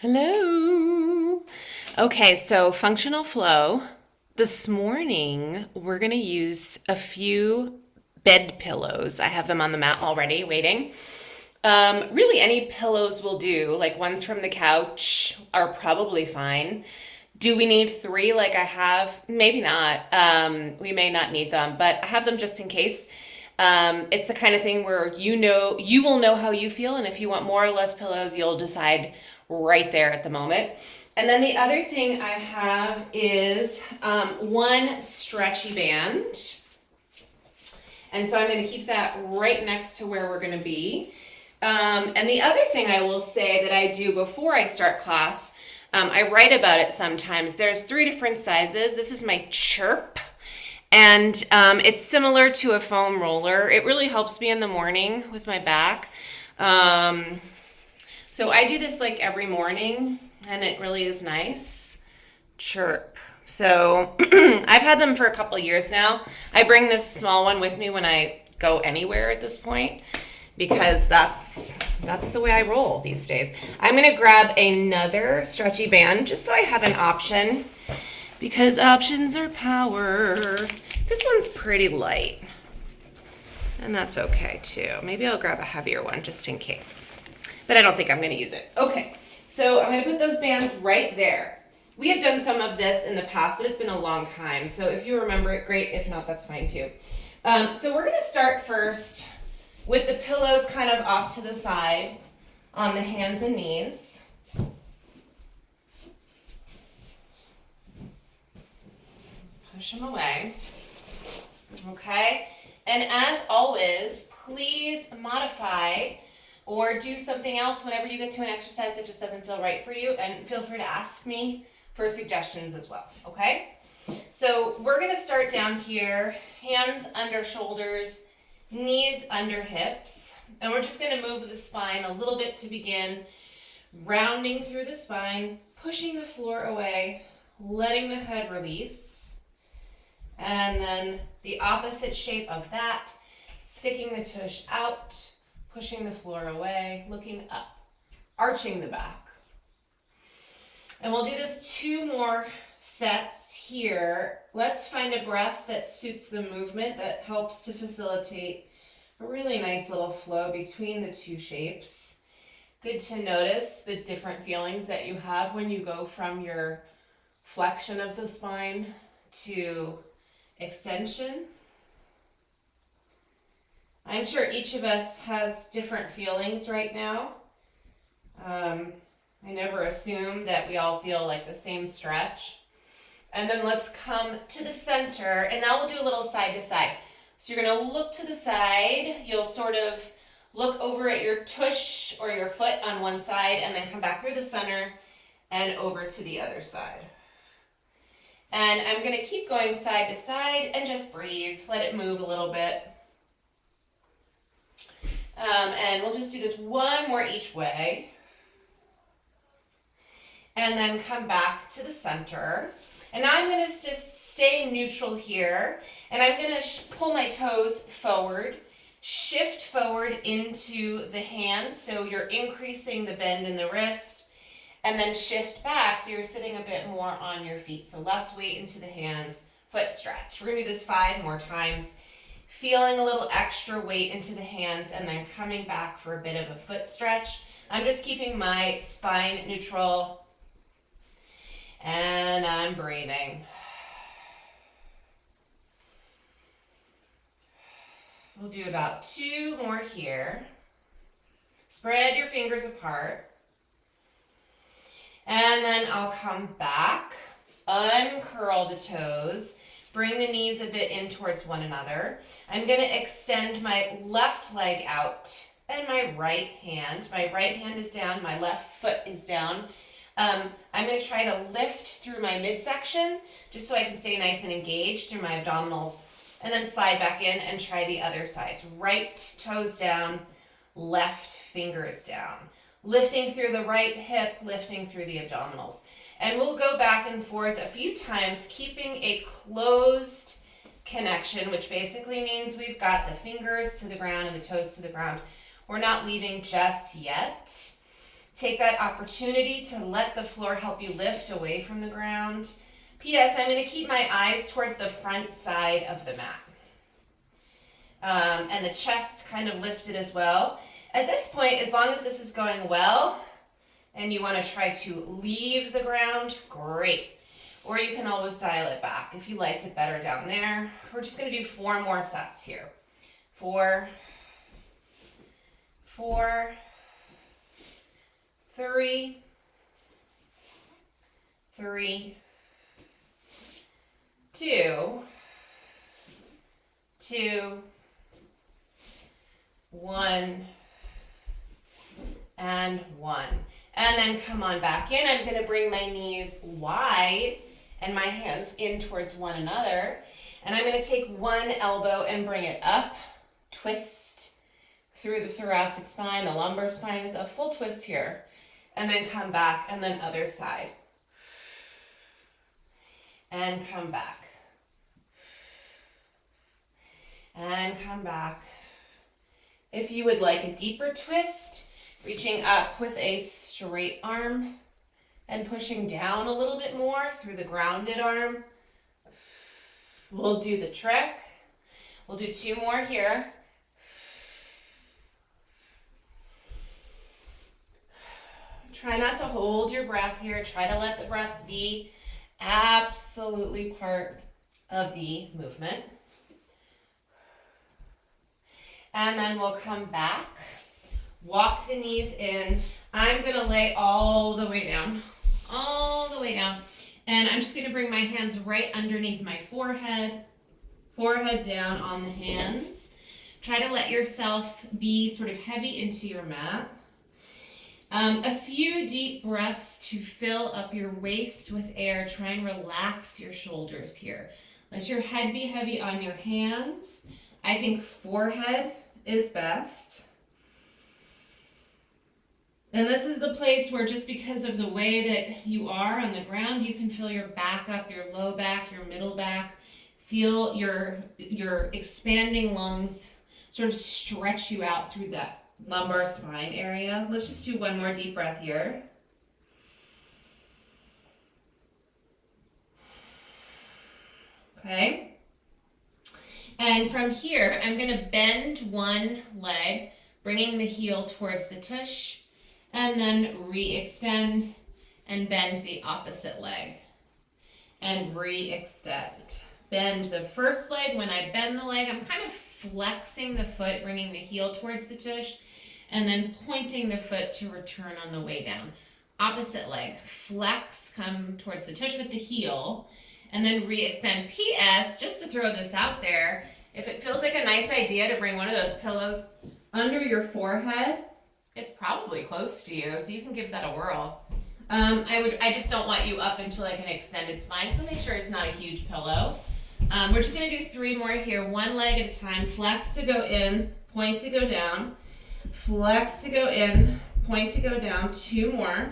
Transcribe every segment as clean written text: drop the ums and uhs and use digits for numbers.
Hello. Okay, so functional flow. This morning, we're going to use a few bed pillows. I have them on the mat already, waiting. Really, any pillows will do. Like ones from the couch are probably fine. Do we need three like I have? Maybe not. We may not need them, but I have them just in case. It's the kind of thing where you will know how you feel, and if you want more or less pillows, you'll decide right there at the moment. And then the other thing I have is one stretchy band. And so I'm going to keep that right next to where we're going to be. And the other thing I will say that I do before I start class, I write about it sometimes. There's three different sizes. This is my Chirp, and it's similar to a foam roller. It really helps me in the morning with my back. Um, so I do this like every morning, and it really is nice. Chirp. So I've had them for a couple of years now. I bring this small one with me when I go anywhere at this point because that's the way I roll these days. I'm gonna grab another stretchy band just so I have an option because options are power. This one's pretty light, and that's okay too. Maybe I'll grab a heavier one just in case, but I don't think I'm gonna use it. Okay, so I'm gonna put those bands right there. We have done some of this in the past, but it's been a long time. So if you remember it, great. If not, that's fine too. So we're gonna start first with the pillows kind of off to the side on the hands and knees. Push them away. Okay? And as always, please modify or do something else whenever you get to an exercise that just doesn't feel right for you, and feel free to ask me for suggestions as well, okay? So we're gonna start down here, hands under shoulders, knees under hips, and we're just gonna move the spine a little bit to begin, rounding through the spine, pushing the floor away, letting the head release, and then the opposite shape of that, sticking the tush out, pushing the floor away, looking up, arching the back. And we'll do this two more sets here. Let's find a breath that suits the movement, that helps to facilitate a really nice little flow between the two shapes. Good to notice the different feelings that you have when you go from your flexion of the spine to extension. I'm sure each of us has different feelings right now. I never assume that we all feel like the same stretch. And then let's come to the center, and now we'll do a little side to side. So you're gonna look to the side, you'll sort of look over at your tush or your foot on one side, and then come back through the center and over to the other side. And I'm gonna keep going side to side and just breathe, let it move a little bit. And we'll just do this one more each way. And then come back to the center. And now I'm going to just stay neutral here. And I'm going to pull my toes forward, shift forward into the hands. So you're increasing the bend in the wrist. And then shift back so you're sitting a bit more on your feet. So less weight into the hands, foot stretch. We're going to do this 5 more times. Feeling a little extra weight into the hands and then coming back for a bit of a foot stretch. I'm just keeping my spine neutral. And I'm breathing. We'll do about 2 more here. Spread your fingers apart. And then I'll come back, uncurl the toes, bring the knees a bit in towards one another. I'm going to extend my left leg out and my right hand. My right hand is down, my left foot is down. I'm going to try to lift through my midsection just so I can stay nice and engaged through my abdominals, and then slide back in and try the other sides. Right toes down, left fingers down. Lifting through the right hip, lifting through the abdominals. And we'll go back and forth a few times, keeping a closed connection, which basically means we've got the fingers to the ground and the toes to the ground. We're not leaving just yet. Take that opportunity to let the floor help you lift away from the ground. P.S. I'm going to keep my eyes towards the front side of the mat. And the chest kind of lifted as well. At this point, as long as this is going well, and you want to try to leave the ground, great. Or you can always dial it back if you liked it better down there. We're just going to do 4 more sets here. 4, 4, 3, 3, 2, 2, 1, and 1. And then come on back in. I'm going to bring my knees wide and my hands in towards one another. And I'm going to take one elbow and bring it up, twist through the thoracic spine, the lumbar spine is a full twist here. And then come back, and then other side. And come back. And come back. If you would like a deeper twist, reaching up with a straight arm and pushing down a little bit more through the grounded arm. We'll do the trick. We'll do 2 more here. Try not to hold your breath here. Try to let the breath be absolutely part of the movement. And then we'll come back. Walk the knees in. I'm going to lay all the way down. All the way down. And I'm just going to bring my hands right underneath my forehead. Forehead down on the hands. Try to let yourself be sort of heavy into your mat. A few deep breaths to fill up your waist with air. Try and relax your shoulders here. Let your head be heavy on your hands. I think forehead is best. And this is the place where, just because of the way that you are on the ground, you can feel your back up, your low back, your middle back. Feel your expanding lungs sort of stretch you out through that lumbar spine area. Let's just do one more deep breath here. Okay. And from here, I'm going to bend one leg, bringing the heel towards the tush, and then re-extend and bend the opposite leg. And re-extend. Bend the first leg. When I bend the leg, I'm kind of flexing the foot, bringing the heel towards the tush, and then pointing the foot to return on the way down. Opposite leg. Flex, come towards the tush with the heel, and then re-extend. P.S., just to throw this out there, if it feels like a nice idea to bring one of those pillows under your forehead, it's probably close to you, so you can give that a whirl. I just don't want you up into like an extended spine, so make sure it's not a huge pillow. We're just going to do 3 more here, one leg at a time. Flex to go in, point to go down. Flex to go in, point to go down. 2 more.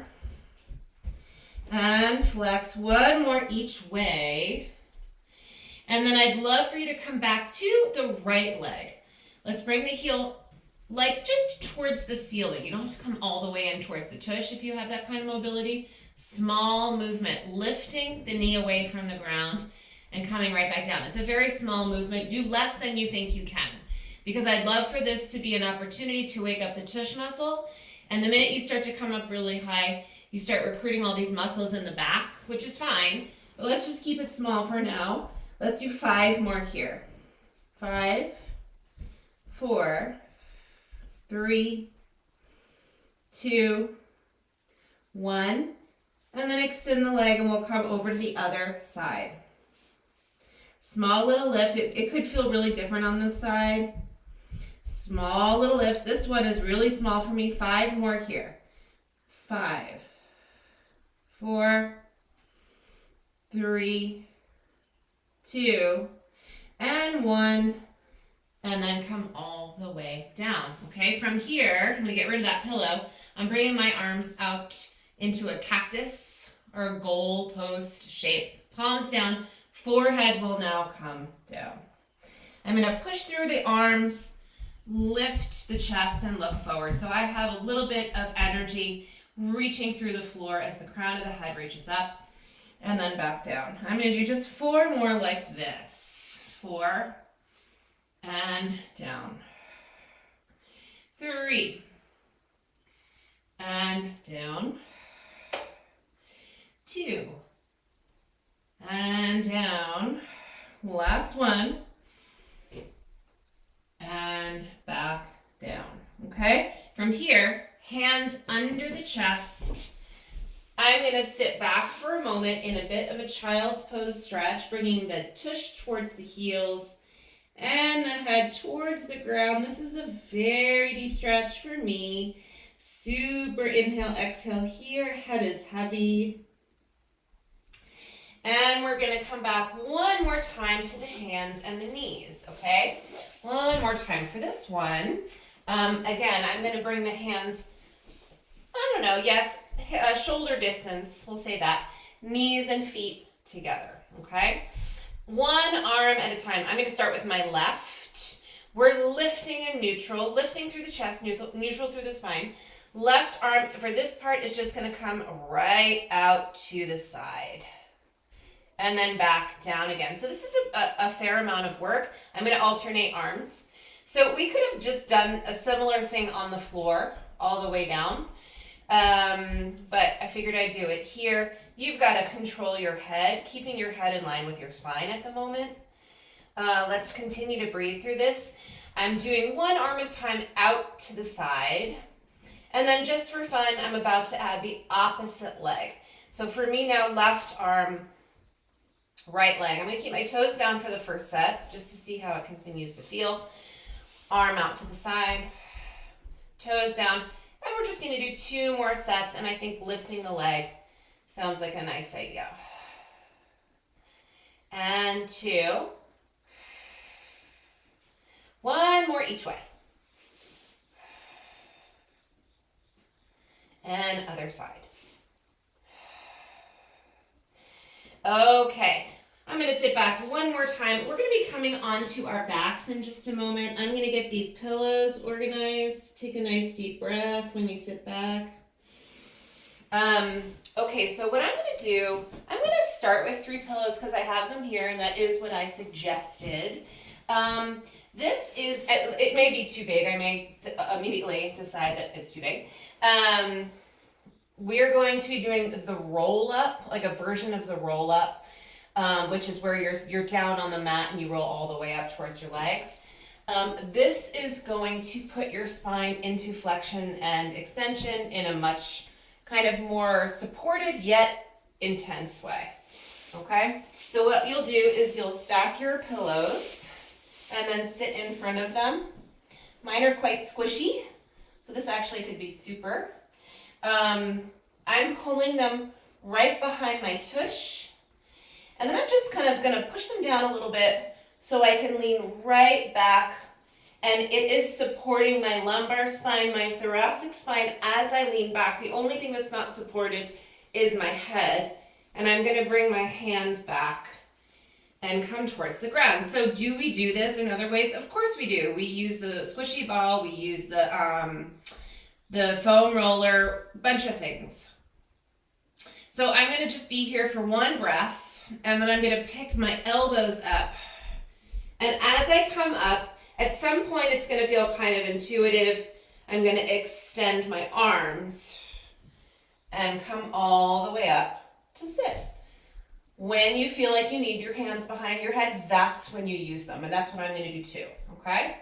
And flex, 1 more each way. And then I'd love for you to come back to the right leg. Let's bring the heel like just towards the ceiling. You don't have to come all the way in towards the tush if you have that kind of mobility. Small movement, lifting the knee away from the ground and coming right back down. It's a very small movement. Do less than you think you can, because I'd love for this to be an opportunity to wake up the tush muscle. And the minute you start to come up really high, you start recruiting all these muscles in the back, which is fine. But let's just keep it small for now. Let's do 5 more here. 5, 4, 3, 2, 1. And then extend the leg and we'll come over to the other side. Small little lift. It could feel really different on this side. Small little lift. This one is really small for me. 5 more here. 5, 4, 3, 2, and 1. And then come all the way down. Okay, from here, I'm going to get rid of that pillow. I'm bringing my arms out into a cactus or a goal post shape. Palms down. Forehead will now come down. I'm going to push through the arms, lift the chest, and look forward. So I have a little bit of energy reaching through the floor as the crown of the head reaches up, and then back down. I'm going to do just 4 more like this. 4, and down. 3, and down. 2, and down. Last one, and back down. Okay? From here, hands under the chest. I'm going to sit back for a moment in a bit of a child's pose stretch, bringing the tush towards the heels and the head towards the ground. This is a very deep stretch for me. Super inhale, exhale here. Head is heavy. And we're going to come back one more time to the hands and the knees, okay? One more time for this one. Again, I'm going to bring the hands, I don't know, yes, shoulder distance, we'll say that. Knees and feet together, okay? One arm at a time. I'm going to start with my left. We're lifting in neutral, lifting through the chest, neutral through the spine. Left arm for this part is just going to come right out to the side. And then back down again. So this is a fair amount of work. I'm going to alternate arms. So we could have just done a similar thing on the floor all the way down. But I figured I'd do it here. You've got to control your head, keeping your head in line with your spine at the moment. Let's continue to breathe through this. I'm doing one arm at a time out to the side. And then just for fun, I'm about to add the opposite leg. So for me now, left arm, right leg. I'm going to keep my toes down for the first set just to see how it continues to feel. Arm out to the side, toes down. And we're just going to do 2 more sets, and I think lifting the leg sounds like a nice idea. And 2. 1 more each way. And other side. Okay, I'm going to sit back one more time. We're going to be coming onto our backs in just a moment. I'm going to get these pillows organized. Take a nice deep breath when you sit back. Okay, so what I'm going to do, I'm going to start with 3 pillows because I have them here, and that is what I suggested. This is, it may be too big. I may immediately decide that it's too big. We're going to be doing the roll up, like a version of the roll up, which is where you're down on the mat and you roll all the way up towards your legs. This is going to put your spine into flexion and extension in a much kind of more supported yet intense way. Okay, so what you'll do is you'll stack your pillows and then sit in front of them. Mine are quite squishy, so this actually could be super. I'm pulling them right behind my tush, and then I'm just kind of going to push them down a little bit so I can lean right back, and it is supporting my lumbar spine, my thoracic spine as I lean back. The only thing that's not supported is my head, and I'm going to bring my hands back and come towards the ground. So do we do this in other ways? Of course we do. We use the squishy ball, we use the foam roller, a bunch of things. So I'm going to just be here for 1 breath, and then I'm going to pick my elbows up. And as I come up, at some point it's going to feel kind of intuitive. I'm going to extend my arms and come all the way up to sit. When you feel like you need your hands behind your head, that's when you use them, and that's what I'm going to do too, okay?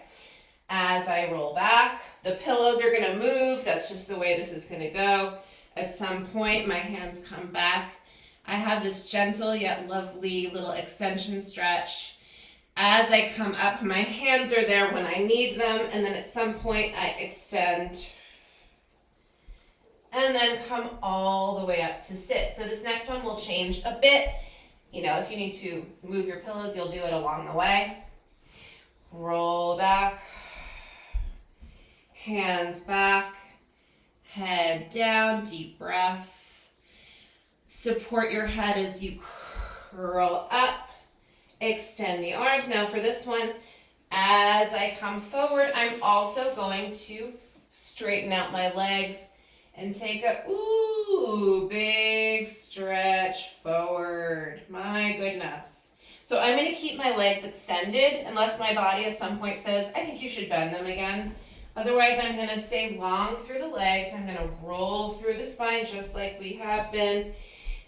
As I roll back, the pillows are going to move. That's just the way this is going to go. At some point, my hands come back. I have this gentle yet lovely little extension stretch. As I come up, my hands are there when I need them, and then at some point I extend and then come all the way up to sit. So this next one will change a bit. You know, if you need to move your pillows, you'll do it along the way. Roll back, hands back, head down, deep breath. Support your head as you curl up. Extend the arms. Now for this one, as I come forward, I'm also going to straighten out my legs and take a, big stretch forward. My goodness. So I'm going to keep my legs extended unless my body at some point says, I think you should bend them again. Otherwise, I'm going to stay long through the legs. I'm going to roll through the spine just like we have been.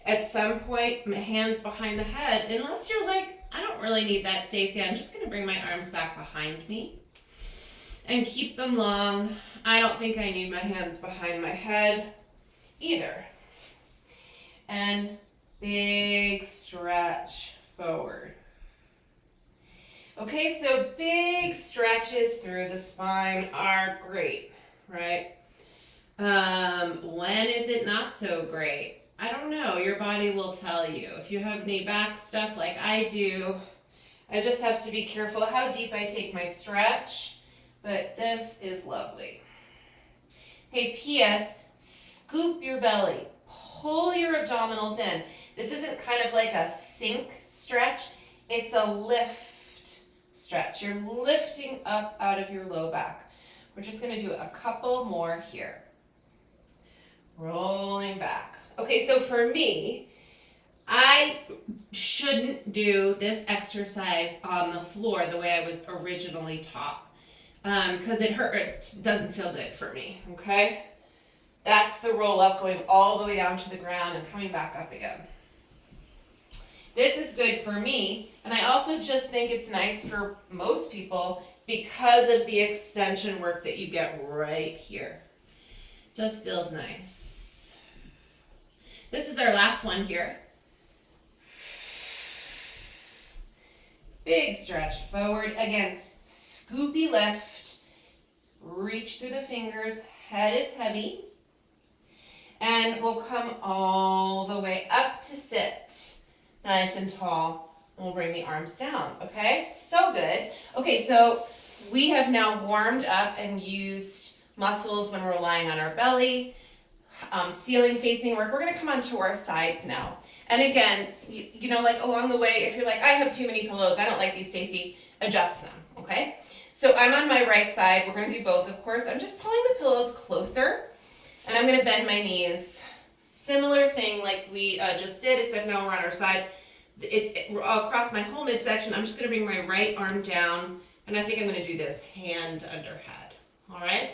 At some point, my hands behind the head. Unless you're like, I don't really need that, Stacy. I'm just going to bring my arms back behind me and keep them long. I don't think I need my hands behind my head either. And big stretch forward. Okay, so big stretches through the spine are great, right? When is it not so great? I don't know. Your body will tell you. If you have knee back stuff like I do, I just have to be careful how deep I take my stretch. But this is lovely. Hey, P.S., scoop your belly. Pull your abdominals in. This isn't kind of like a sink stretch. It's a lift stretch. You're lifting up out of your low back. We're just going to do a couple more here. Rolling back. Okay, so for me, I shouldn't do this exercise on the floor the way I was originally taught. Because it doesn't feel good for me, okay? That's the roll up, going all the way down to the ground and coming back up again. This is good for me, and I also just think it's nice for most people because of the extension work that you get right here. Just feels nice. This is our last one here. Big stretch forward. Again, scoopy lift. Reach through the fingers. Head is heavy. And we'll come all the way up to sit. Nice and tall. And we'll bring the arms down, okay? So good. Okay, so we have now warmed up and used muscles when we're lying on our belly. Ceiling facing work. We're going to come onto our sides now. And again, you know, like along the way, if you're like, I have too many pillows, I don't like these, Stacy, adjust them, okay? So I'm on my right side. We're going to do both, of course. I'm just pulling the pillows closer, and I'm going to bend my knees. Similar thing like we just did, except now we're on our side. It's across my whole midsection. I'm just going to bring my right arm down, and I think I'm going to do this hand under head, all right?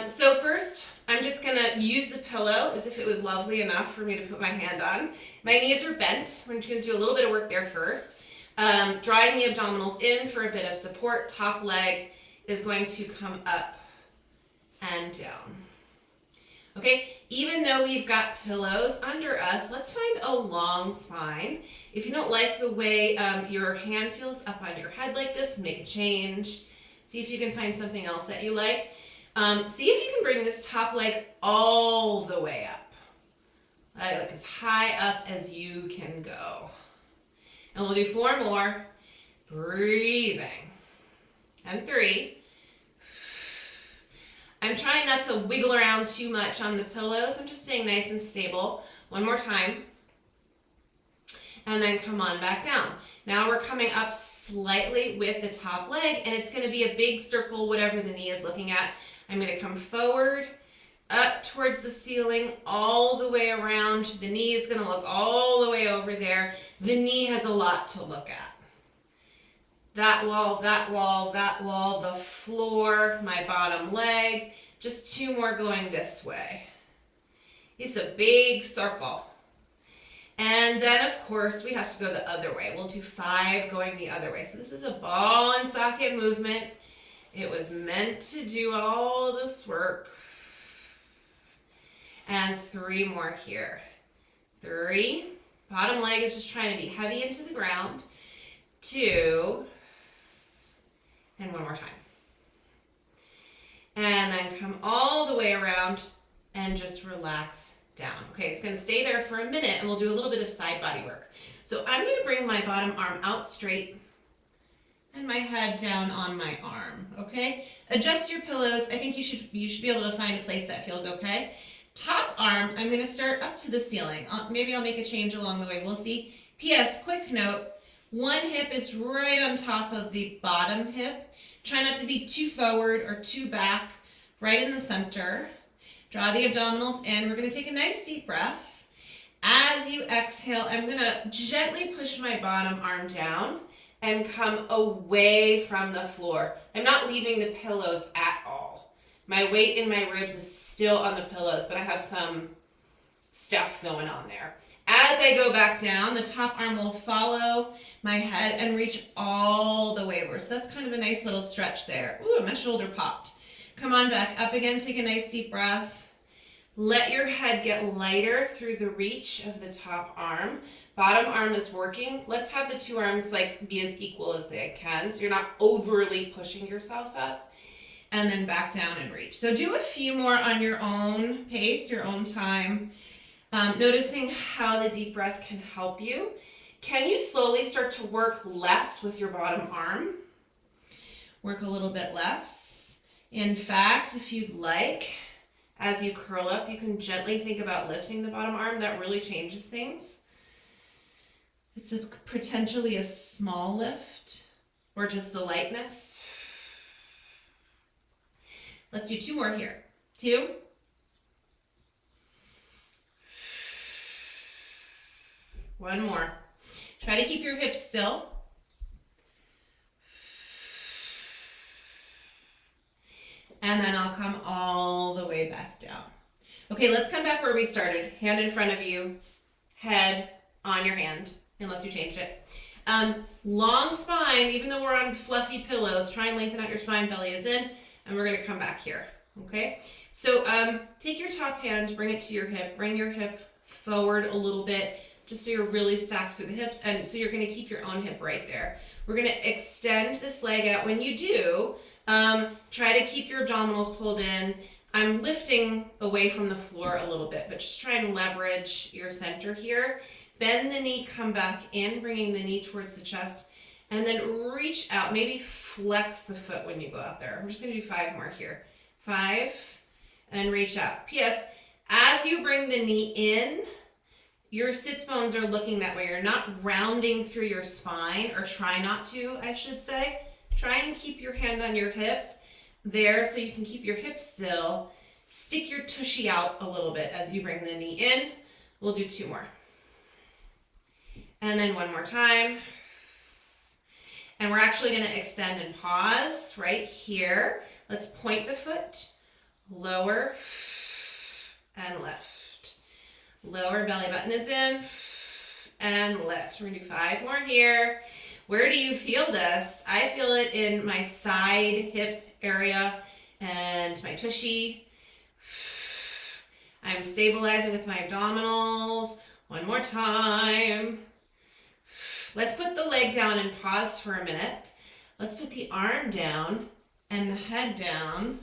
So first, I'm just going to use the pillow as if it was lovely enough for me to put my hand on. My knees are bent. We're just going to do a little bit of work there first. Drawing the abdominals in for a bit of support. Top leg is going to come up and down. Okay, even though we've got pillows under us, let's find a long spine. If you don't like the way your hand feels up on your head like this, make a change. See if you can find something else that you like. See if you can bring this top leg all the way up. Like as high up as you can go. And we'll do 4 more. Breathing. And 3. I'm trying not to wiggle around too much on the pillows. I'm just staying nice and stable. 1 more time. And then come on back down. Now we're coming up slightly with the top leg, and it's going to be a big circle, whatever the knee is looking at. I'm going to come forward, up towards the ceiling, all the way around. The knee is going to look all the way over there. The knee has a lot to look at. That wall, that wall, that wall, the floor, my bottom leg. Just 2 more going this way. It's a big circle. And then, of course, we have to go the other way. We'll do 5 going the other way. So this is a ball and socket movement. It was meant to do all this work. And 3 more here. 3. Bottom leg is just trying to be heavy into the ground. 2. And 1 more time. And then come all the way around and just relax down. Okay, it's going to stay there for a minute, and we'll do a little bit of side body work. So I'm going to bring my bottom arm out straight and my head down on my arm, okay? Adjust your pillows. I think you should be able to find a place that feels okay. Top arm, I'm going to start up to the ceiling. Maybe I'll make a change along the way. We'll see. P.S. Quick note, 1 hip is right on top of the bottom hip. Try not to be too forward or too back, right in the center. Draw the abdominals in. We're going to take a nice deep breath. As you exhale, I'm going to gently push my bottom arm down and come away from the floor. I'm not leaving the pillows at all. My weight in my ribs is still on the pillows, but I have some stuff going on there. As I go back down, the top arm will follow my head and reach all the way over. So that's kind of a nice little stretch there. Ooh, my shoulder popped. Come on back up again. Take a nice deep breath. Let your head get lighter through the reach of the top arm. Bottom arm is working. Let's have the two arms like be as equal as they can, so you're not overly pushing yourself up. And then back down and reach. So do a few more on your own pace, your own time. Noticing how the deep breath can help you. Can you slowly start to work less with your bottom arm? Work a little bit less. In fact, if you'd like, as you curl up, you can gently think about lifting the bottom arm. That really changes things. It's potentially a small lift or just a lightness. Let's do two more here. 2. One more. Try to keep your hips still. And then I'll come all the way back down. Okay, let's come back where we started. Hand in front of you, head on your hand, unless you change it. Long spine, even though we're on fluffy pillows, try and lengthen out your spine, belly is in, and we're gonna come back here, okay? So take your top hand, bring it to your hip, bring your hip forward a little bit, just so you're really stacked through the hips, and so you're gonna keep your own hip right there. We're gonna extend this leg out. When you do, try to keep your abdominals pulled in. I'm lifting away from the floor a little bit, but just try and leverage your center here. Bend the knee, come back in, bringing the knee towards the chest, and then reach out. Maybe flex the foot when you go out there. I'm just gonna do 5 more here. 5, and reach out. P.S. As you bring the knee in, your sits bones are looking that way. You're not rounding through your spine, or try not to, I should say. Try and keep your hand on your hip there so you can keep your hips still. Stick your tushy out a little bit as you bring the knee in. We'll do 2 more. And then 1 more time. And we're actually going to extend and pause right here. Let's point the foot, lower and lift. Lower belly button is in and lift. We're going to do 5 more here. Where do you feel this? I feel it in my side hip area and my tushy. I'm stabilizing with my abdominals. 1 more time. Let's put the leg down and pause for a minute. Let's put the arm down and the head down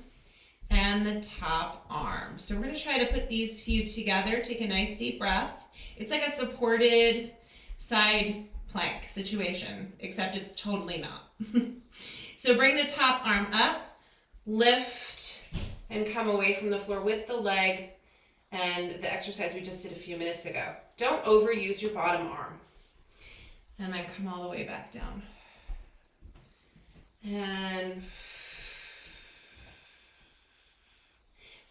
and the top arm. So we're going to try to put these few together. Take a nice deep breath. It's like a supported side plank situation, except it's totally not. So bring the top arm up, lift, and come away from the floor with the leg and the exercise we just did a few minutes ago. Don't overuse your bottom arm. And then come all the way back down. And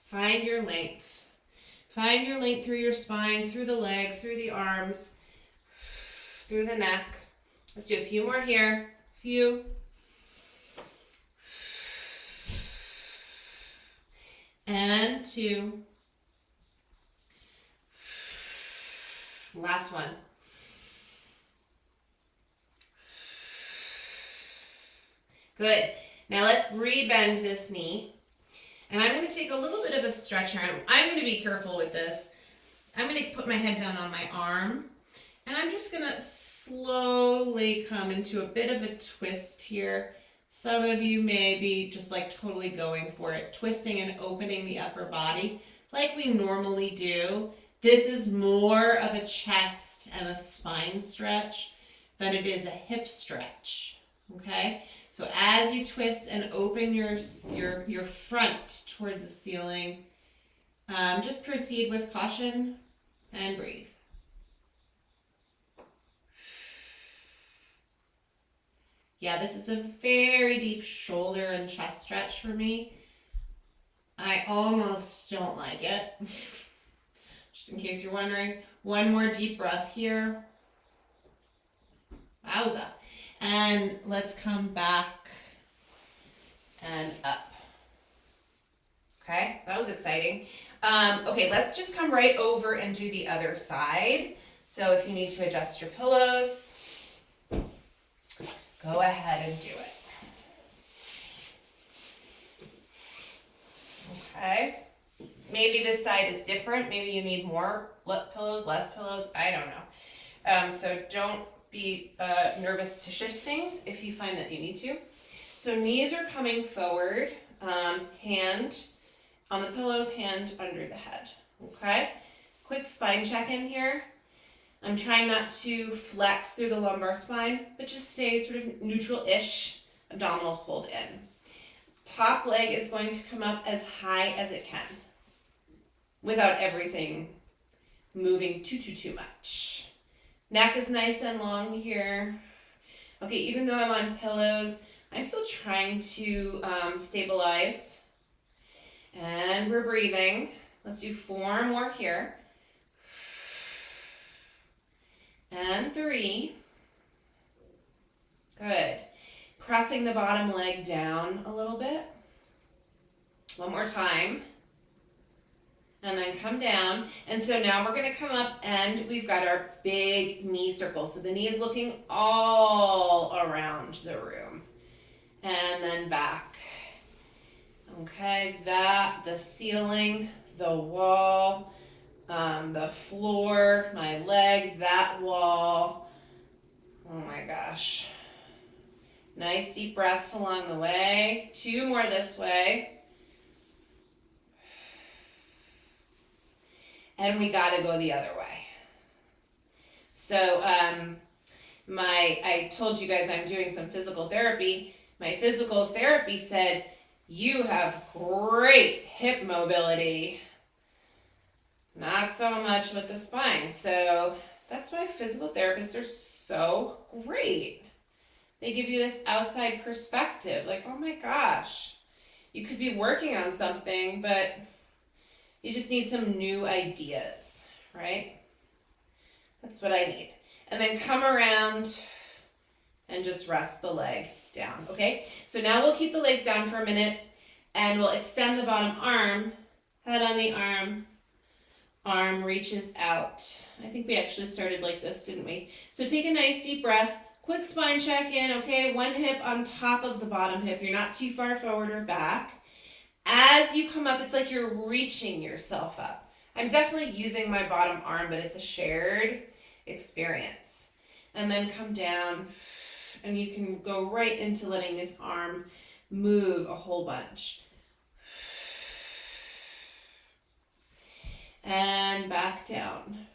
find your length. Find your length through your spine, through the leg, through the arms, through the neck. Let's do a few more here. Few. And 2. Last one. Good. Now let's rebend this knee. And I'm going to take a little bit of a stretch here. I'm going to be careful with this. I'm going to put my head down on my arm. And I'm just going to slowly come into a bit of a twist here. Some of you may be just like totally going for it, twisting and opening the upper body like we normally do. This is more of a chest and a spine stretch than it is a hip stretch. Okay? So as you twist and open your front toward the ceiling, just proceed with caution and breathe. Yeah, this is a very deep shoulder and chest stretch for me. I almost don't like it. Just in case you're wondering. One more deep breath here. Wowza. And let's come back and up. Okay, that was exciting. Okay, let's just come right over and do the other side. So if you need to adjust your pillows, go ahead and do it. Okay. Maybe this side is different. Maybe you need more pillows, less pillows. I don't know. So don't be nervous to shift things if you find that you need to. So knees are coming forward, hand on the pillows, hand under the head. Okay? Quick spine check in here. I'm trying not to flex through the lumbar spine, but just stay sort of neutral-ish, abdominals pulled in. Top leg is going to come up as high as it can without everything moving too much. Neck is nice and long here. Okay, even though I'm on pillows, I'm still trying to stabilize. And we're breathing. Let's do 4 more here. And 3. Good. Pressing the bottom leg down a little bit. One more time. And then come down. And so now we're going to come up and we've got our big knee circle. So the knee is looking all around the room. And then back. Okay, the ceiling, the wall, the floor, my leg, that wall. Oh my gosh. Nice deep breaths along the way. 2 more this way. And we gotta go the other way. So I told you guys I'm doing some physical therapy. My physical therapy said, you have great hip mobility. Not so much with the spine. So that's why physical therapists are so great. They give you this outside perspective. Like, oh my gosh, you could be working on something, but you just need some new ideas, right? That's what I need. And then come around and just rest the leg down, okay? So now we'll keep the legs down for a minute and we'll extend the bottom arm, head on the arm reaches out. I think we actually started like this, didn't we? So take a nice deep breath, quick spine check in, okay? One hip on top of the bottom hip. You're not too far forward or back. As you come up, it's like you're reaching yourself up. I'm definitely using my bottom arm, but it's a shared experience. And then come down, and you can go right into letting this arm move a whole bunch. And back down.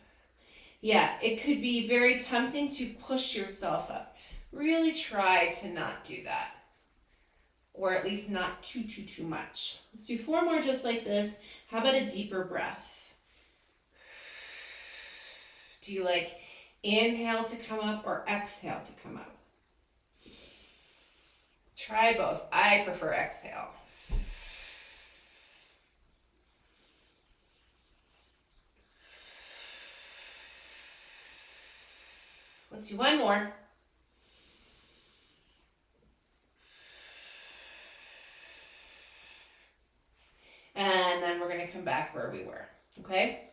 Yeah, it could be very tempting to push yourself up. Really try to not do that. Or at least not too much. Let's do 4 more just like this. How about a deeper breath? Do you like inhale to come up or exhale to come up? Try both. I prefer exhale. Let's do 1 more. And then we're going to come back where we were, okay?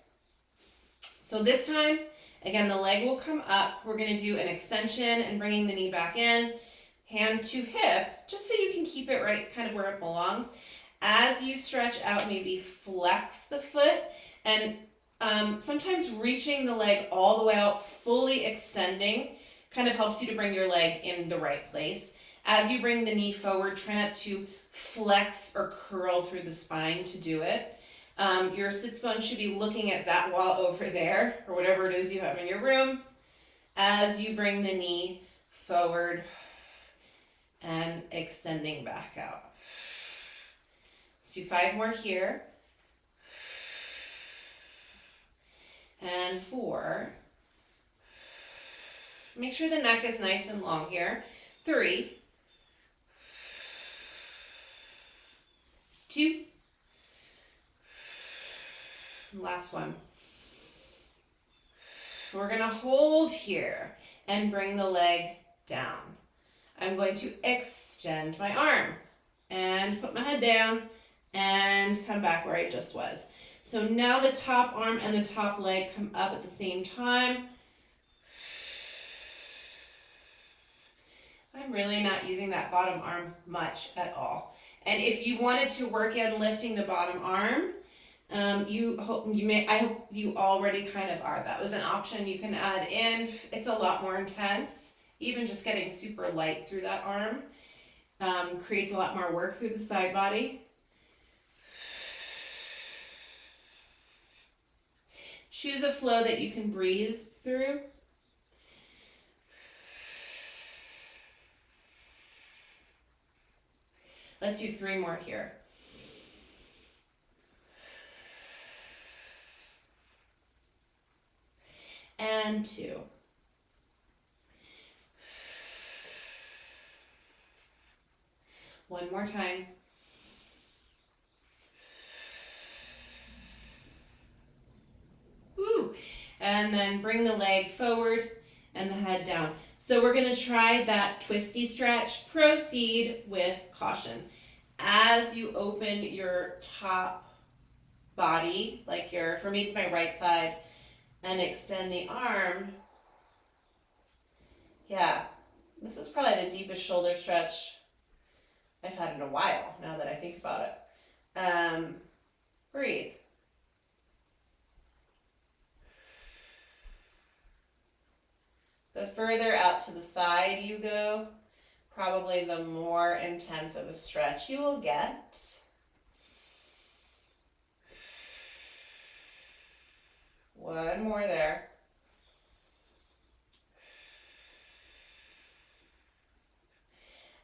So this time, again, the leg will come up. We're going to do an extension and bringing the knee back in, hand to hip, just so you can keep it right kind of where it belongs. As you stretch out, maybe flex the foot, and sometimes reaching the leg all the way out, fully extending, kind of helps you to bring your leg in the right place. As you bring the knee forward, try not to flex or curl through the spine to do it. Your sits bone should be looking at that wall over there, or whatever it is you have in your room, as you bring the knee forward and extending back out. Let's do 5 more here. And 4. Make sure the neck is nice and long here. 3, 2, Last one. We're gonna hold here and bring the leg down. I'm going to extend my arm and put my head down and come back where I just was. So now the top arm and the top leg come up at the same time. I'm really not using that bottom arm much at all. And if you wanted to work in lifting the bottom arm, I hope you already kind of are. That was an option you can add in. It's a lot more intense. Even just getting super light through that arm creates a lot more work through the side body. Choose a flow that you can breathe through. Let's do 3 more here. And 2. One more time. Woo. And then bring the leg forward and the head down. So we're going to try that twisty stretch. Proceed with caution. As you open your top body, like for me it's my right side, and extend the arm. Yeah, this is probably the deepest shoulder stretch I've had in a while, now that I think about it. Breathe. The further out to the side you go, probably the more intense of a stretch you will get. One more there.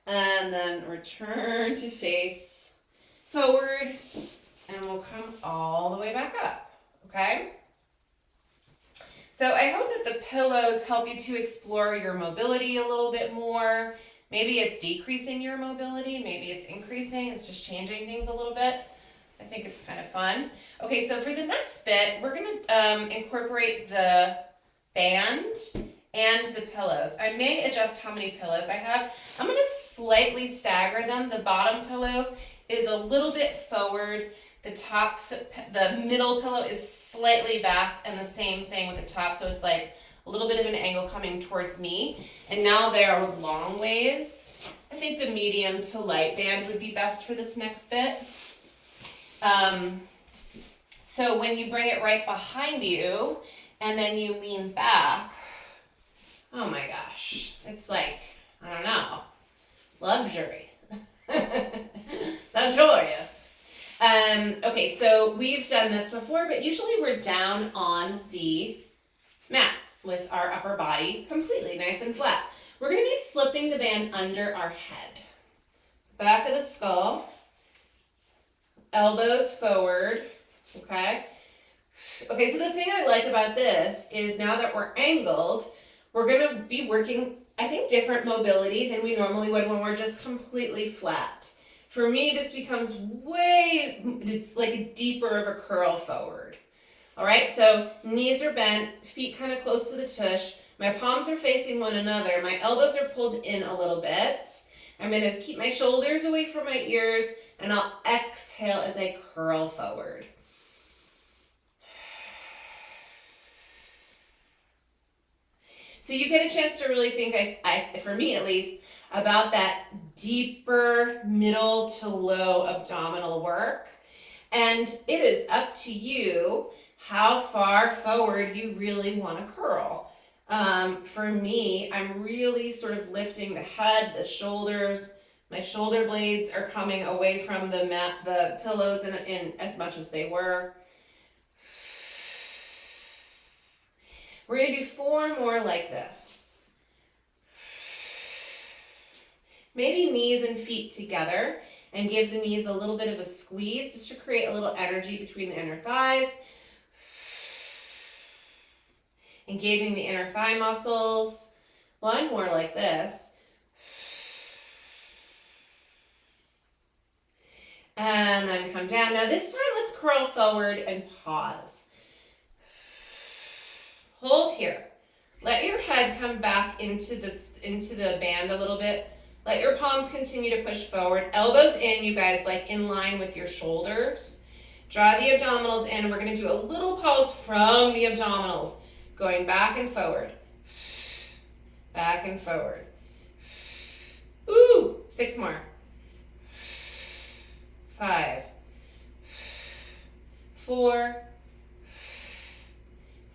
And then return to face forward, and we'll come all the way back up, okay? So I hope that the pillows help you to explore your mobility a little bit more. Maybe it's decreasing your mobility, maybe it's increasing, it's just changing things a little bit. I think it's kind of fun. Okay, so for the next bit, we're gonna incorporate the band and the pillows. I may adjust how many pillows I have. I'm gonna slightly stagger them. The bottom pillow is a little bit forward. The middle pillow is slightly back, and the same thing with the top. So it's like a little bit of an angle coming towards me. And now they are long ways. I think the medium to light band would be best for this next bit. So when you bring it right behind you and then you lean back, oh my gosh, it's like, I don't know, luxury. Luxurious. Okay, so we've done this before, but usually we're down on the mat with our upper body completely nice and flat. We're going to be slipping the band under our head. Back of the skull, elbows forward, okay? Okay, so the thing I like about this is now that we're angled, we're going to be working, I think, different mobility than we normally would when we're just completely flat. For me, this becomes it's like a deeper of a curl forward. All right, so knees are bent, feet kind of close to the tush. My palms are facing one another. My elbows are pulled in a little bit. I'm going to keep my shoulders away from my ears, and I'll exhale as I curl forward. So you get a chance to really think, for me at least, about that deeper middle to low abdominal work. And it is up to you how far forward you really want to curl. For me, I'm really sort of lifting the head, the shoulders. My shoulder blades are coming away from the mat, the pillows in as much as they were. We're going to do 4 more like this. Maybe knees and feet together, and give the knees a little bit of a squeeze just to create a little energy between the inner thighs. Engaging the inner thigh muscles. One more like this. And then come down. Now this time let's curl forward and pause. Hold here. Let your head come back into the band a little bit. Let your palms continue to push forward. Elbows in, you guys, like in line with your shoulders. Draw the abdominals in. We're going to do a little pulse from the abdominals, going back and forward. Back and forward. Ooh, 6 more. 5, 4,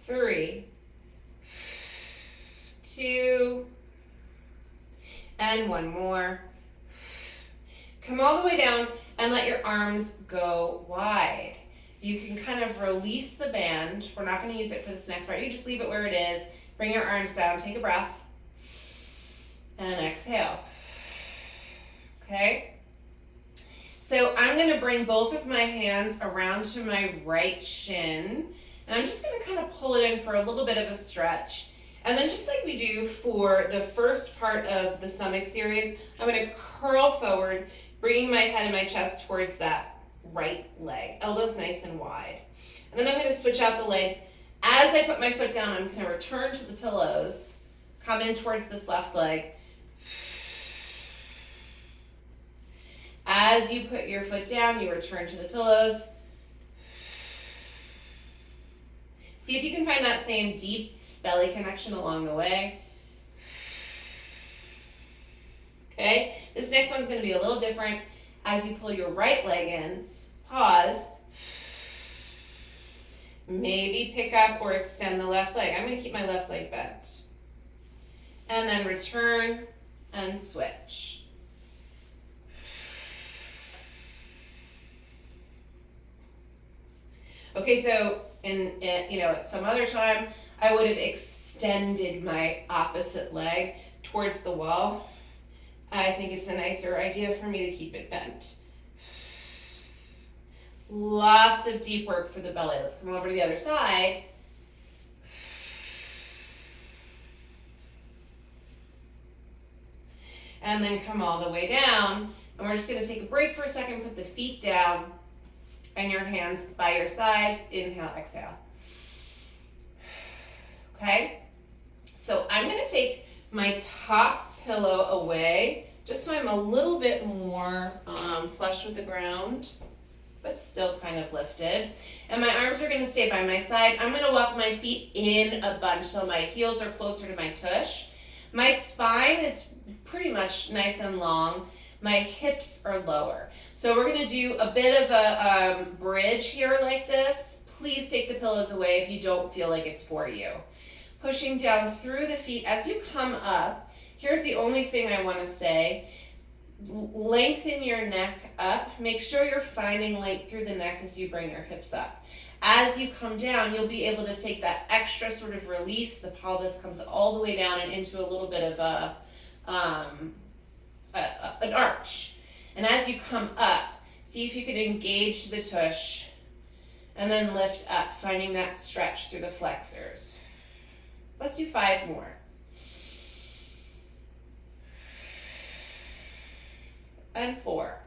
3, 2, and 1 more. Come all the way down and let your arms go wide. You can kind of release the band. We're not going to use it for this next part. You just leave it where it is. Bring your arms down. Take a breath. And exhale. Okay? So I'm going to bring both of my hands around to my right shin. And I'm just going to kind of pull it in for a little bit of a stretch. And then just like we do for the first part of the stomach series, I'm going to curl forward, bringing my head and my chest towards that right leg. Elbows nice and wide. And then I'm going to switch out the legs. As I put my foot down, I'm going to return to the pillows, come in towards this left leg. As you put your foot down, you return to the pillows. See if you can find that same deep belly connection along the way. Okay, this next one's going to be a little different. As you pull your right leg in, pause. Maybe pick up or extend the left leg. I'm going to keep my left leg bent. And then return and switch. Okay, so at some other time, I would have extended my opposite leg towards the wall. I think it's a nicer idea for me to keep it bent. Lots of deep work for the belly. Let's come over to the other side. And then come all the way down. And we're just going to take a break for a second, put the feet down, and your hands by your sides. Inhale, exhale. Okay? So I'm going to take my top pillow away, just so I'm a little bit more flush with the ground, but still kind of lifted. And my arms are going to stay by my side. I'm going to walk my feet in a bunch so my heels are closer to my tush. My spine is pretty much nice and long. My hips are lower. So we're going to do a bit of a bridge here like this. Please take the pillows away if you don't feel like it's for you. Pushing down through the feet as you come up. Here's the only thing I want to say. Lengthen your neck up. Make sure you're finding length through the neck as you bring your hips up. As you come down, you'll be able to take that extra sort of release. The pelvis comes all the way down and into a little bit of an arch. And as you come up, see if you can engage the tush and then lift up, finding that stretch through the flexors. Let's do 5 more. And 4.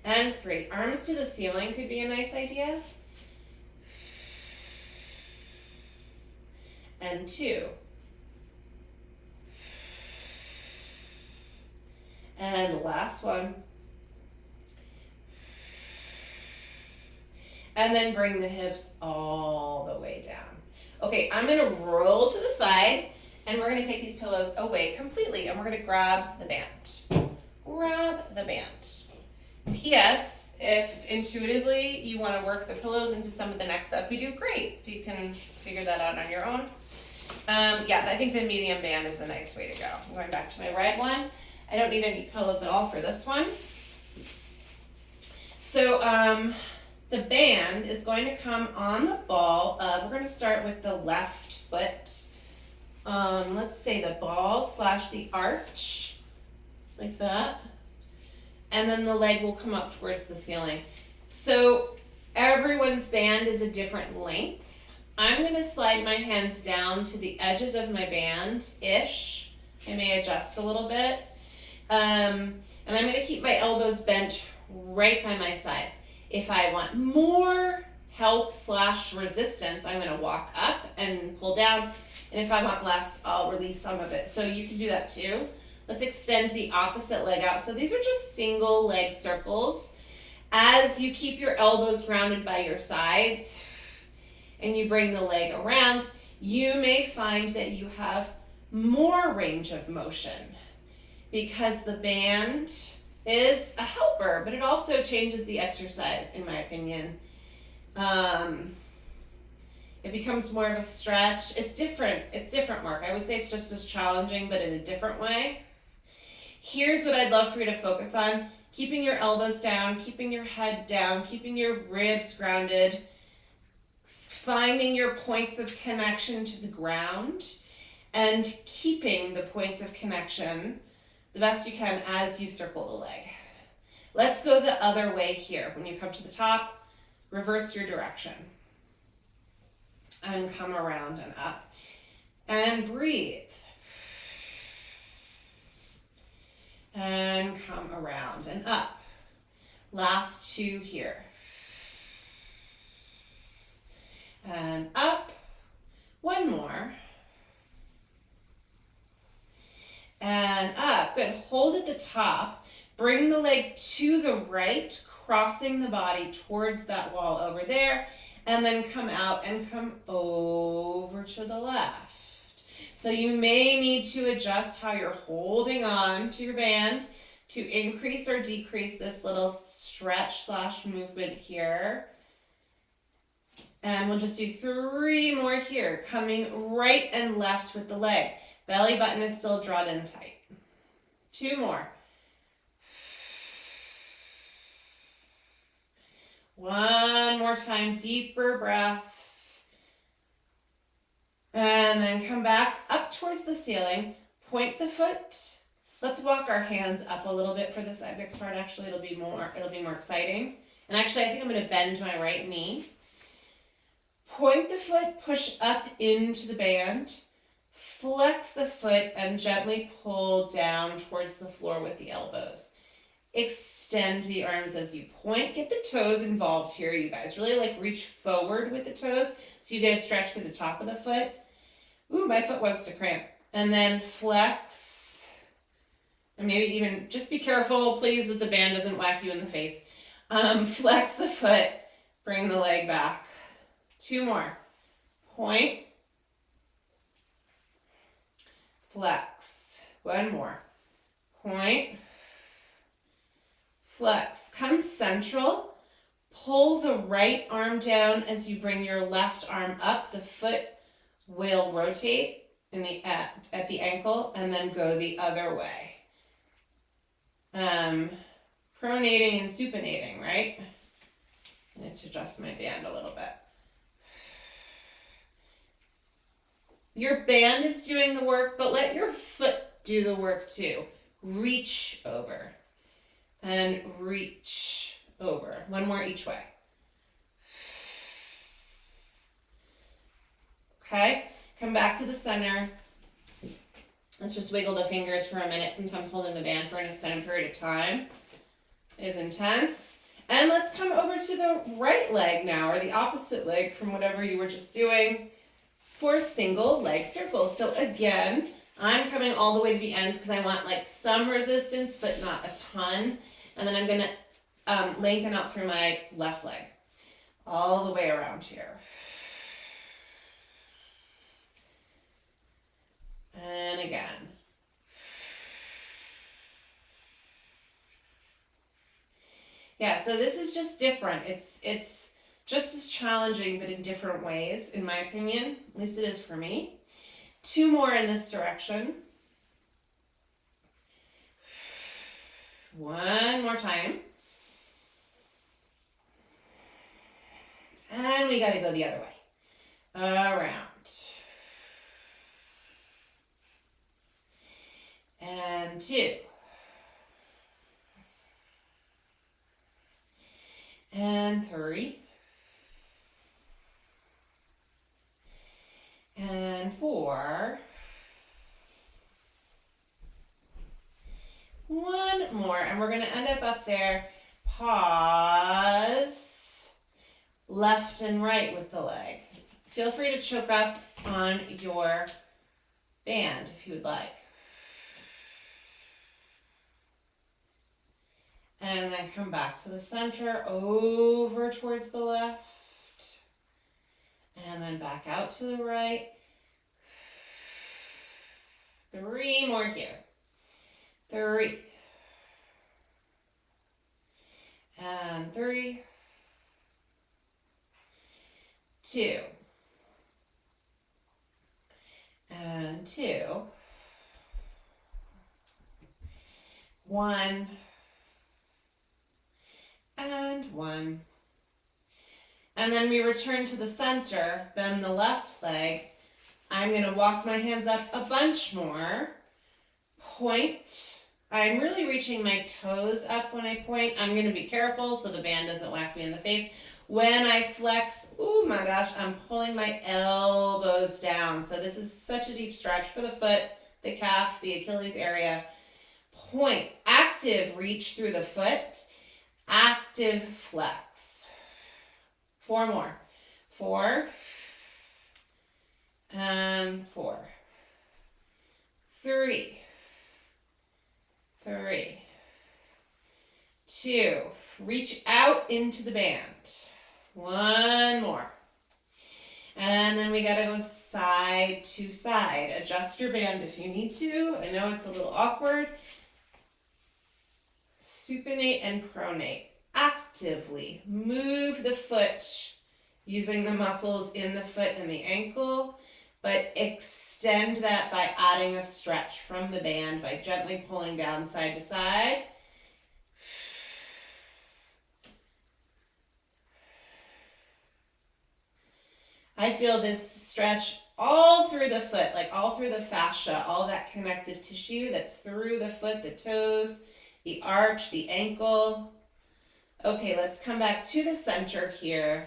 And 3. Arms to the ceiling could be a nice idea. And 2. And last one. And then bring the hips all the way down. Okay, I'm going to roll to the side, and we're going to take these pillows away completely, and we're going to grab the band. Grab the band. P.S. If intuitively you want to work the pillows into some of the next stuff we do, great. If you can figure that out on your own. Yeah, I think the medium band is the nice way to go. I'm going back to my red one. I don't need any pillows at all for this one. So the band is going to come on the ball of, we're going to start with the left foot. Let's say the ball / the arch, like that. And then the leg will come up towards the ceiling. So everyone's band is a different length. I'm going to slide my hands down to the edges of my band-ish. I may adjust a little bit. And I'm going to keep my elbows bent right by my sides. If I want more help slash resistance, I'm going to walk up and pull down. And if I want less, I'll release some of it. So you can do that too. Let's extend the opposite leg out. So these are just single leg circles. As you keep your elbows grounded by your sides and you bring the leg around, you may find that you have more range of motion because the band is a helper, but it also changes the exercise, in my opinion. It becomes more of a stretch. It's different, Mark. I would say it's just as challenging, but in a different way. Here's what I'd love for you to focus on. Keeping your elbows down, keeping your head down, keeping your ribs grounded, finding your points of connection to the ground, and keeping the points of connection the best you can as you circle the leg. Let's go the other way here. When you come to the top, reverse your direction. And come around and up. And breathe. And come around and up. Last two here. And up. One more. And up. Good. Hold at the top. Bring the leg to the right, crossing the body towards that wall over there. And then come out and come over to the left. So you may need to adjust how you're holding on to your band to increase or decrease this little stretch slash movement here. And we'll just do 3 more here, coming right and left with the leg. Belly button is still drawn in tight. 2 more. 1 more time, deeper breath. And then come back up towards the ceiling. Point the foot. Let's walk our hands up a little bit for this next part. Actually, it'll be more exciting. And actually, I think I'm going to bend my right knee. Point the foot, push up into the band. Flex the foot and gently pull down towards the floor with the elbows. Extend the arms as you point. Get the toes involved here, you guys. Really reach forward with the toes so you get a stretch to the top of the foot. Ooh, my foot wants to cramp. And then flex. And maybe even just be careful, please, that the band doesn't whack you in the face. Flex the foot. Bring the leg back. 2 more. Point. Flex. 1 more. Point. Flex. Come central. Pull the right arm down as you bring your left arm up. The foot will rotate at the ankle and then go the other way. Pronating and supinating, right? I need to adjust my band a little bit. Your band is doing the work, but let your foot do the work too. Reach over. And reach over. 1 more each way. Okay, come back to the center. Let's just wiggle the fingers for a minute. Sometimes holding the band for an extended period of time is intense. And let's come over to the right leg now, or the opposite leg from whatever you were just doing, for single leg circles. So again, I'm coming all the way to the ends because I want some resistance, but not a ton. And then I'm going to lengthen out through my left leg all the way around here. And again. Yeah, so this is just different. It's just as challenging, but in different ways, in my opinion. At least it is for me. 2 more in this direction. 1 more time. And we got to go the other way. Around. And 2. And 3. And 4. 1 more, and we're gonna end up there. Pause, left and right with the leg. Feel free to choke up on your band if you would like. And then come back to the center, over towards the left, and then back out to the right. 3 more here. 3. And 3. 2. And 2. 1. And 1. And then we return to the center, bend the left leg. I'm going to walk my hands up a bunch more. Point. I'm really reaching my toes up when I point. I'm going to be careful so the band doesn't whack me in the face. When I flex, oh my gosh, I'm pulling my elbows down. So this is such a deep stretch for the foot, the calf, the Achilles area. Point. Active reach through the foot. Active flex. 4 more. 4. And 4. 3. 3. 2. Reach out into the band. 1 more. And then we gotta go side to side. Adjust your band if you need to. I know it's a little awkward. Supinate and pronate. Actively move the foot using the muscles in the foot and the ankle, but extend that by adding a stretch from the band by gently pulling down side to side. I feel this stretch all through the foot, like all through the fascia, all that connective tissue that's through the foot, the toes, the arch, the ankle. Okay, let's come back to the center here.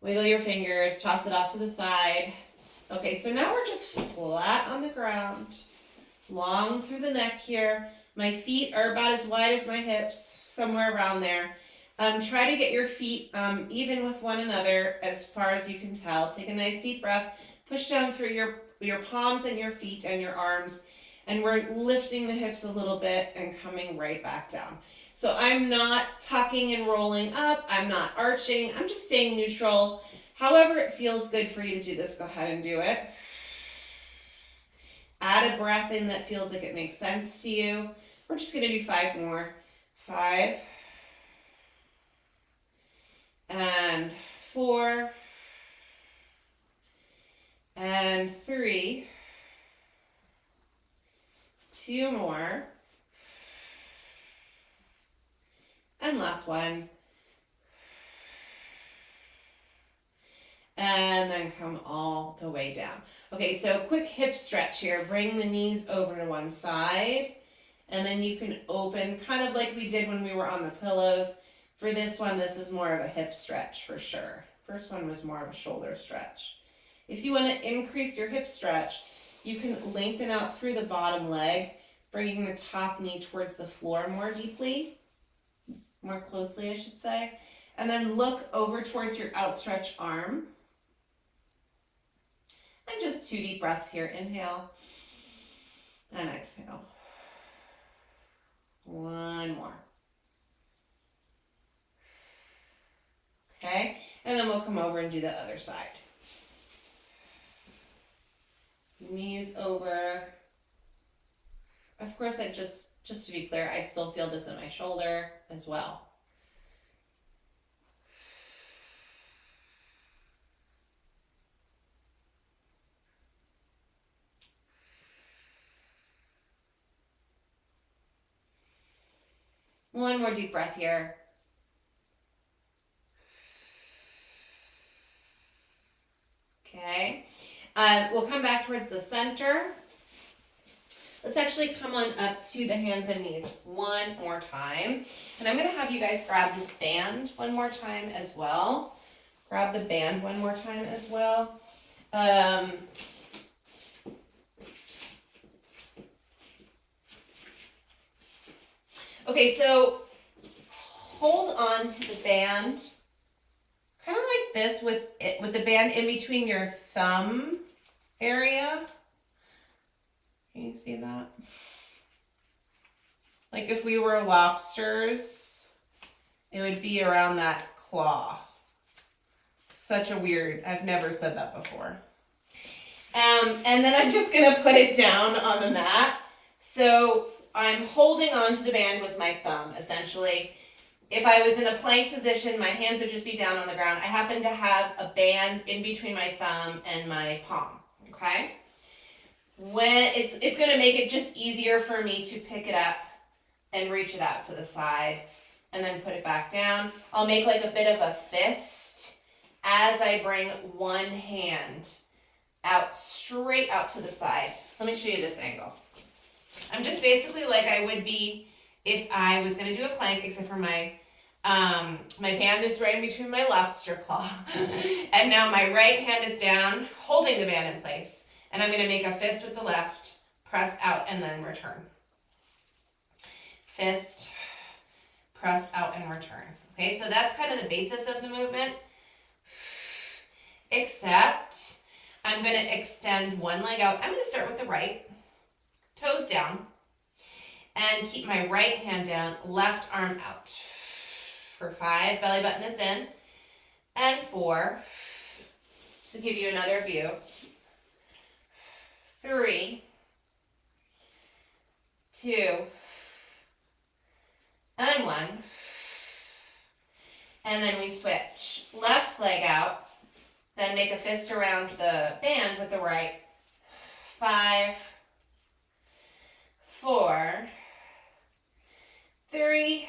Wiggle your fingers, toss it off to the side. Okay, so now we're just flat on the ground, long through the neck here. My feet are about as wide as my hips, somewhere around there. Try to get your feet even with one another as far as you can tell. Take a nice deep breath, push down through your palms and your feet and your arms, and we're lifting the hips a little bit and coming right back down. So I'm not tucking and rolling up, I'm not arching, I'm just staying neutral. However it feels good for you to do this, go ahead and do it. Add a breath in that feels like it makes sense to you. We're just gonna do 5 more. 5. And 4. And 3. 2 more. And last one. And then come all the way down. Okay, so quick hip stretch here. Bring the knees over to one side. And then you can open, kind of like we did when we were on the pillows. For this one, this is more of a hip stretch for sure. First one was more of a shoulder stretch. If you want to increase your hip stretch, you can lengthen out through the bottom leg, bringing the top knee towards the floor more closely, I should say. And then look over towards your outstretched arm. And just 2 deep breaths here. Inhale and exhale. 1 more. Okay, and then we'll come over and do the other side. Knees over. Of course, just to be clear, I still feel this in my shoulder as well. One more deep breath here. Okay, we'll come back towards the center. Let's actually come on up to the hands and knees one more time. And I'm going to have you guys grab this band one more time as well. Grab the band one more time as well. Okay, so hold on to the band, kind of like this with the band in between your thumb area. Can you see that? Like if we were lobsters, it would be around that claw. Such a weird, I've never said that before. And then I'm just gonna put it down on the mat. So I'm holding onto the band with my thumb, essentially. If I was in a plank position, my hands would just be down on the ground. I happen to have a band in between my thumb and my palm, okay? When it's gonna make it just easier for me to pick it up and reach it out to the side and then put it back down. I'll make like a bit of a fist as I bring one hand out, straight out to the side. Let me show you this angle. I'm just basically like I would be if I was gonna do a plank, except for my band is right in between my lobster claw. And now my right hand is down, holding the band in place. And I'm gonna make a fist with the left, press out, and then return. Fist, press out, and return. Okay, so that's kind of the basis of the movement. Except I'm going to extend one leg out. I'm going to start with the right, toes down, and keep my right hand down, left arm out. For 5, belly button is in, and 4, to give you another view, 3, 2, and 1, and then we switch. Left leg out, then make a fist around the band with the right. 5, 4, 3,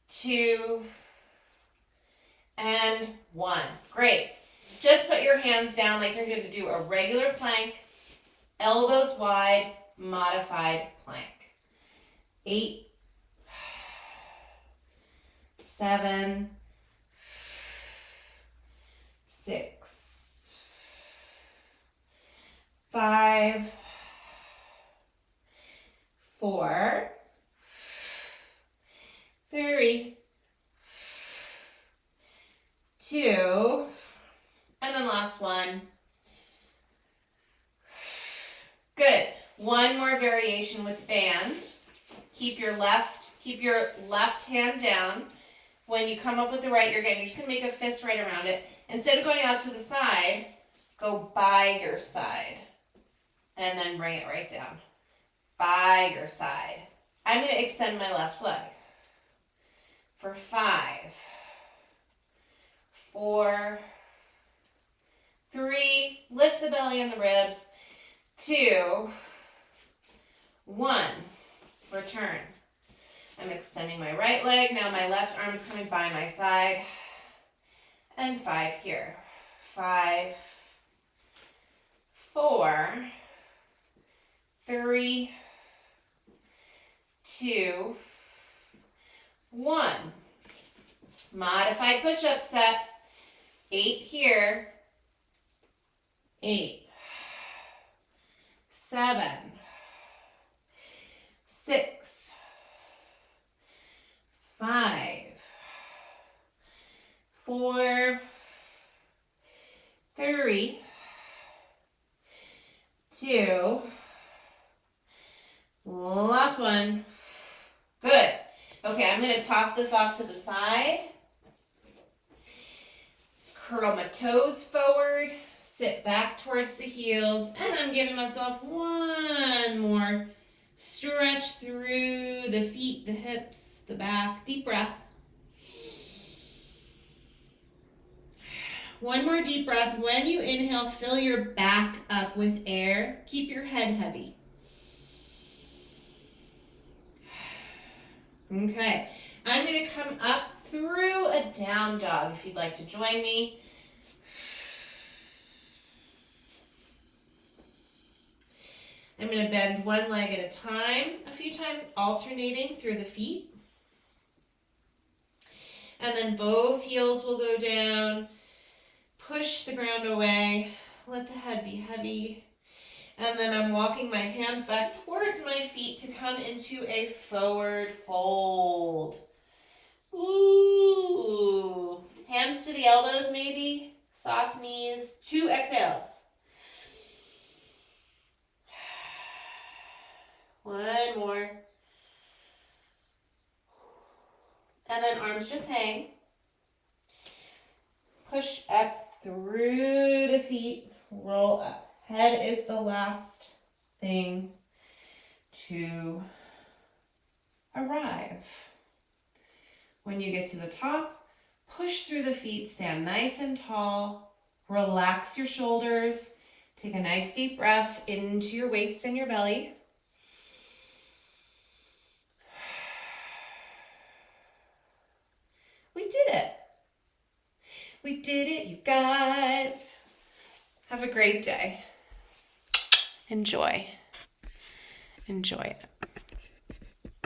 2, and 1. Great. Just put your hands down like you're going to do a regular plank, elbows wide, modified plank. 8, 7, 6, 5, 4, 3, 2, and then last one. Good. One more variation with band. Keep your left hand down. When you come up with the right, you're just going to make a fist right around it. Instead of going out to the side, go by your side. And then bring it right down. By your side. I'm going to extend my left leg. For 5, 4, 3, lift the belly and the ribs. 2, 1, return. I'm extending my right leg. Now my left arm is coming by my side. And 5 here. 5, 4, 3, 2, 1. Modified push-up set. 8 here. 8, 7, 6, 5, 4, 3, 2, last one. Good. Okay, I'm going to toss this off to the side. Curl my toes forward, sit back towards the heels, and I'm giving myself one more stretch through the feet, the hips, the back. Deep breath. One more deep breath. When you inhale, fill your back up with air. Keep your head heavy. Okay, I'm going to come up through a down dog if you'd like to join me. I'm going to bend one leg at a time, a few times alternating through the feet. And then both heels will go down. Push the ground away. Let the head be heavy. And then I'm walking my hands back towards my feet to come into a forward fold. Ooh. Hands to the elbows maybe. Soft knees. 2 exhales. 1 more. And then arms just hang. Push up through the feet. Roll up. Head is the last thing to arrive. When you get to the top, push through the feet, stand nice and tall, relax your shoulders, take a nice deep breath into your waist and your belly. We did it. We did it, you guys. Have a great day. Enjoy. Enjoy it.